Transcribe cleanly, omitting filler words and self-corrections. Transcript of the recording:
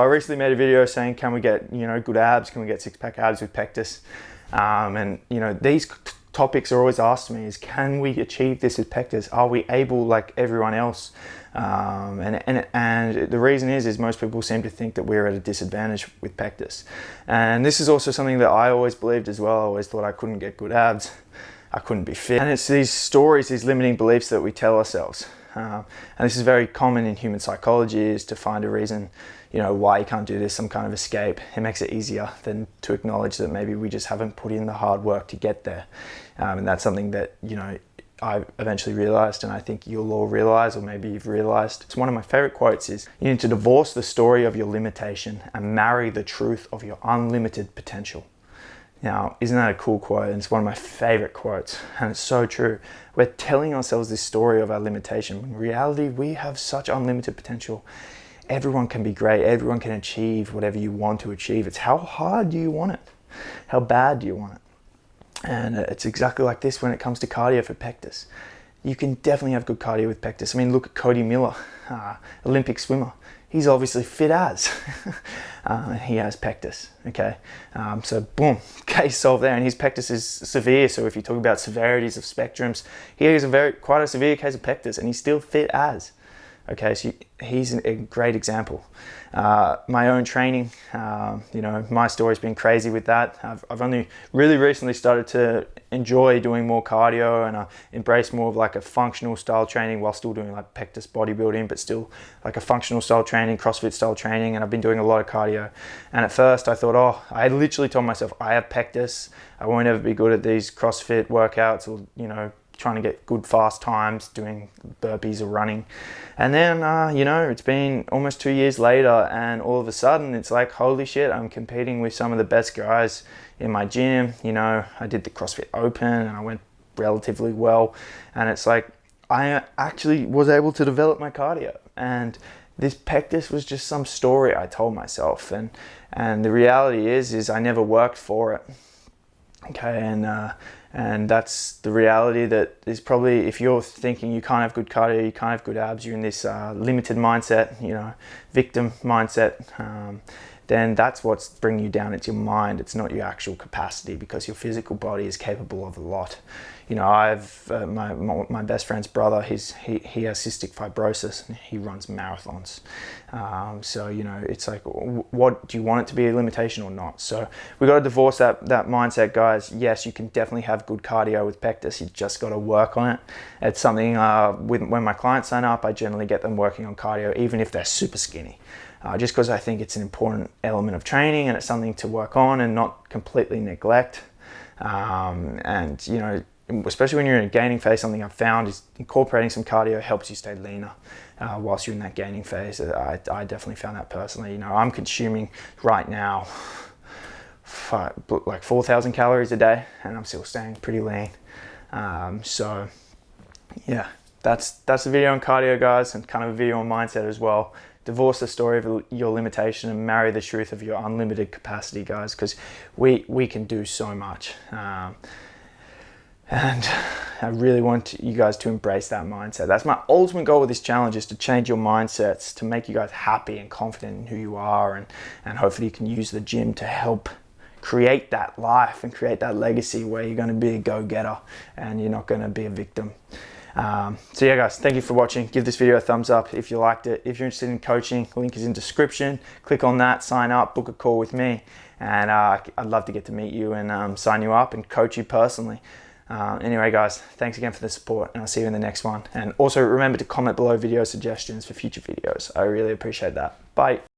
I recently made a video saying, can we get, good abs? Can we get six-pack abs with Pectus? And these topics are always asked to me is, can we achieve this with Pectus? Are we able like everyone else? And the reason is most people seem to think that we're at a disadvantage with Pectus. And this is also something that I always believed as well. I always thought I couldn't get good abs. I couldn't be fit. And it's these stories, these limiting beliefs that we tell ourselves. And this is very common in human psychology, is to find a reason, why you can't do this, some kind of escape. It makes it easier than to acknowledge that maybe we just haven't put in the hard work to get there. And that's something that, I eventually realized, and I think you'll all realize, or maybe you've realized. It's one of my favorite quotes is, you need to divorce the story of your limitation and marry the truth of your unlimited potential. Now, isn't that a cool quote? And it's one of my favorite quotes, and it's so true. We're telling ourselves this story of our limitation. In reality, we have such unlimited potential. Everyone can be great. Everyone can achieve whatever you want to achieve. It's how hard do you want it? How bad do you want it? And it's exactly like this when it comes to cardio for Pectus. You can definitely have good cardio with Pectus. I mean, look at Cody Miller, Olympic swimmer. He's obviously fit as. He has Pectus, okay? So boom, case solved there. And his Pectus is severe. So if you talk about severities of spectrums, he has quite a severe case of Pectus, and he's still fit as. Okay, so he's a great example. My own training, my story's been crazy with that. I've only really recently started to enjoy doing more cardio, and I embrace more of like a functional style training while still doing like Pectus bodybuilding, but still like a functional style training, CrossFit style training. And I've been doing a lot of cardio. And at first I thought, I literally told myself, I have Pectus. I won't ever be good at these CrossFit workouts or, trying to get good fast times doing burpees or running. And then it's been almost 2 years later, and all of a sudden it's like, holy shit, I'm competing with some of the best guys in my gym. I did the CrossFit Open and I went relatively well, and it's like I actually was able to develop my cardio, and this Pectus was just some story I told myself, and the reality is I never worked for it. Okay, and that's the reality that is probably, if you're thinking you can't have good cardio, you can't have good abs, you're in this limited mindset, victim mindset, then that's what's bringing you down. It's your mind, it's not your actual capacity, because your physical body is capable of a lot. I've my best friend's brother, he has cystic fibrosis and he runs marathons. So it's like, what do you want it to be, a limitation or not? So we got to divorce that mindset, guys. Yes, you can definitely have good cardio with Pectus. You just got to work on it. It's something when my clients sign up, I generally get them working on cardio, even if they're super skinny. Just because I think it's an important element of training, and it's something to work on and not completely neglect. Especially when you're in a gaining phase, something I've found is incorporating some cardio helps you stay leaner whilst you're in that gaining phase. I definitely found that personally. I'm consuming right now like 4,000 calories a day, and I'm still staying pretty lean. So yeah, that's the video on cardio, guys, and kind of a video on mindset as well. Divorce the story of your limitation and marry the truth of your unlimited capacity, guys, because we can do so much. And I really want you guys to embrace that mindset. That's my ultimate goal with this challenge, is to change your mindsets, to make you guys happy and confident in who you are, and hopefully you can use the gym to help create that life and create that legacy where you're going to be a go-getter and you're not going to be a victim. So yeah, guys, thank you for watching. Give this video a thumbs up if you liked it. If you're interested in coaching, link is in description. Click on that, sign up, book a call with me, and I'd love to get to meet you and sign you up and coach you personally. Anyway, guys, thanks again for the support, and I'll see you in the next one. And also remember to comment below video suggestions for future videos. I really appreciate that. Bye.